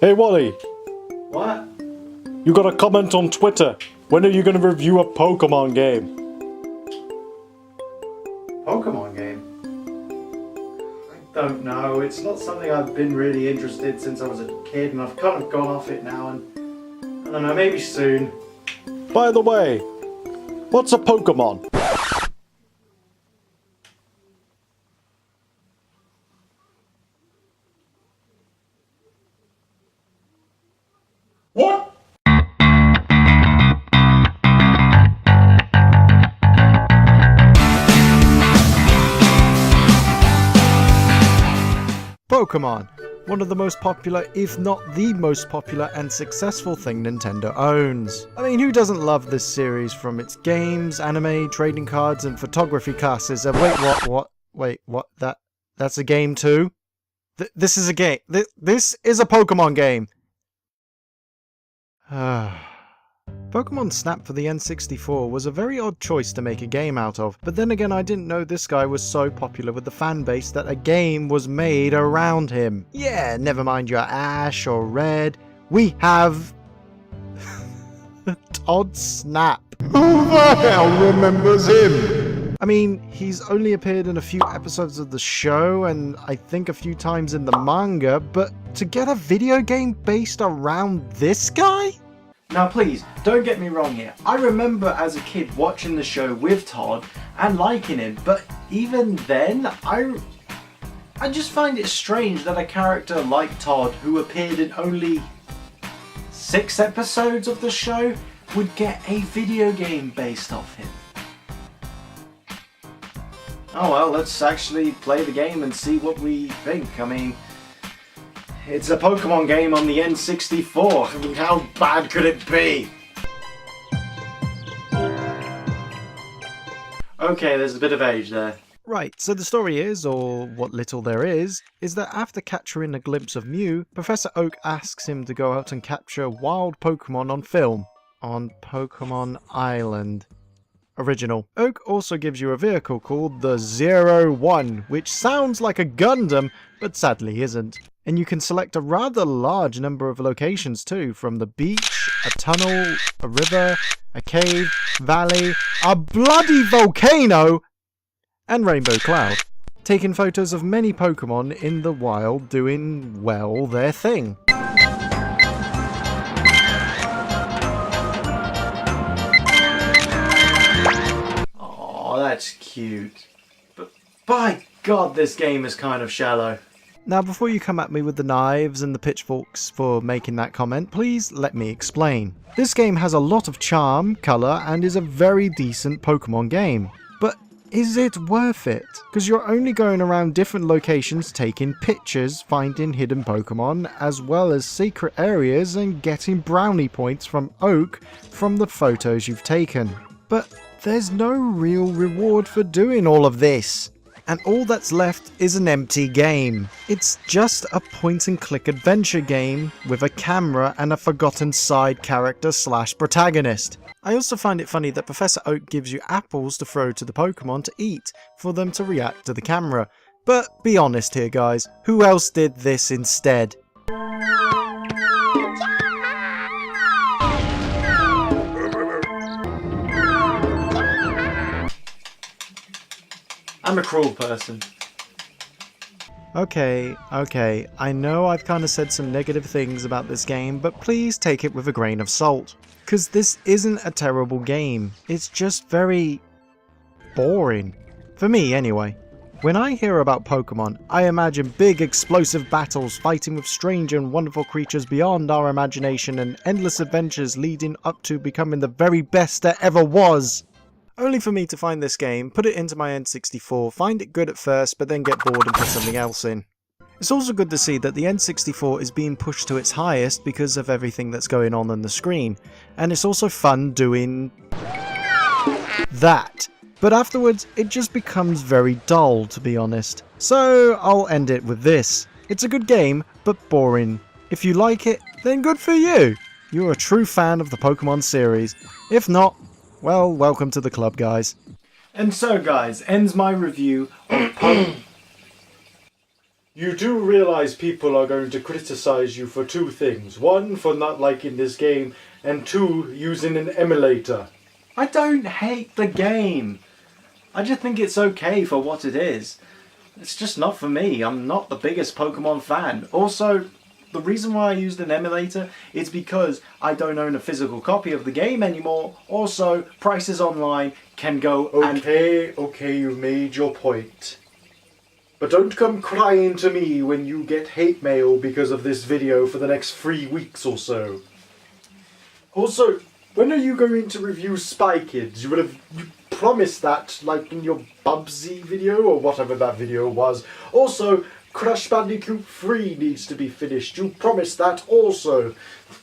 Hey Wally, What? you got a comment on Twitter. When are you going to review a Pokémon game? Pokemon game? I don't know. It's not something I've been really interested since I was a kid, and I've kind of gone off it now, and I don't know, maybe soon. By the way, what's a Pokémon? What? Pokémon, one of the most popular, if not the most popular and successful thing Nintendo owns. I mean, who doesn't love this series, from its games, anime, trading cards, and photography classes? Wait, what? That's a game too? This is a game. This is a Pokémon game. Pokémon Snap for the N64 was a very odd choice to make a game out of, but then again I didn't know this guy was so popular with the fanbase that a game was made around him. Yeah, never mind your Ash or Red, we have... Todd Snap. Who the hell remembers him? I mean, he's only appeared in a few episodes of the show, and I think a few times in the manga, but to get a video game based around this guy? Now please, don't get me wrong here. I remember as a kid watching the show with Todd and liking him, but even then, I just find it strange that a character like Todd, who appeared in only 6 episodes of the show, would get a video game based off him. Oh well, let's actually play the game and see what we think. I mean, it's a Pokemon game on the N64. I mean, how bad could it be? Okay, there's a bit of age there. Right, so the story is, or what little there is that after capturing a glimpse of Mew, Professor Oak asks him to go out and capture wild Pokemon on film, on Pokemon Island. Original. Oak also gives you a vehicle called the 01, which sounds like a Gundam, but sadly isn't. And you can select a rather large number of locations too, from the beach, a tunnel, a river, a cave, valley, a bloody volcano, and Rainbow Cloud. Taking photos of many Pokemon in the wild doing, well, their thing. Oh, that's cute. But by God, this game is kind of shallow. Now, before you come at me with the knives and the pitchforks for making that comment, please let me explain. This game has a lot of charm, colour, and is a very decent Pokemon game. But is it worth it? Because you're only going around different locations taking pictures, finding hidden Pokemon, as well as secret areas, and getting brownie points from Oak from the photos you've taken. But there's no real reward for doing all of this. And all that's left is an empty game. It's just a point-and-click adventure game with a camera and a forgotten side character / protagonist. I also find it funny that Professor Oak gives you apples to throw to the Pokemon to eat for them to react to the camera. But be honest here guys, who else did this instead? I'm a cruel person. Okay, I know I've kind of said some negative things about this game, but please take it with a grain of salt. Because this isn't a terrible game, it's just very boring. For me, anyway. When I hear about Pokemon, I imagine big explosive battles fighting with strange and wonderful creatures beyond our imagination and endless adventures leading up to becoming the very best there ever was. Only for me to find this game, put it into my N64, find it good at first, but then get bored and put something else in. It's also good to see that the N64 is being pushed to its highest because of everything that's going on the screen, and it's also fun doing that. But afterwards, it just becomes very dull, to be honest. So I'll end it with this. It's a good game, but boring. If you like it, then good for you. You're a true fan of the Pokemon series. If not, well, welcome to the club, guys. And so guys, ends my review of You do realise people are going to criticise you for two things. One, for not liking this game, and two, using an emulator. I don't hate the game. I just think it's okay for what it is. It's just not for me. I'm not the biggest Pokemon fan. Also, the reason why I used an emulator is because I don't own a physical copy of the game anymore. Also, prices online can go Okay, you made your point. But don't come crying to me when you get hate mail because of this video for the next 3 weeks or so. Also, when are you going to review Spy Kids? You promised that, like in your Bubsy video or whatever that video was. Also, Crash Bandicoot 3 needs to be finished. You promised that also.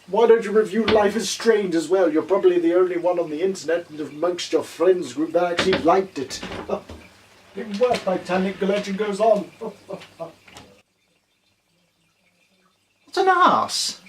Why don't you review Life is Strange as well? You're probably the only one on the internet and amongst your friends group that actually liked it. Even worse, Titanic, the legend goes on. What's an arse?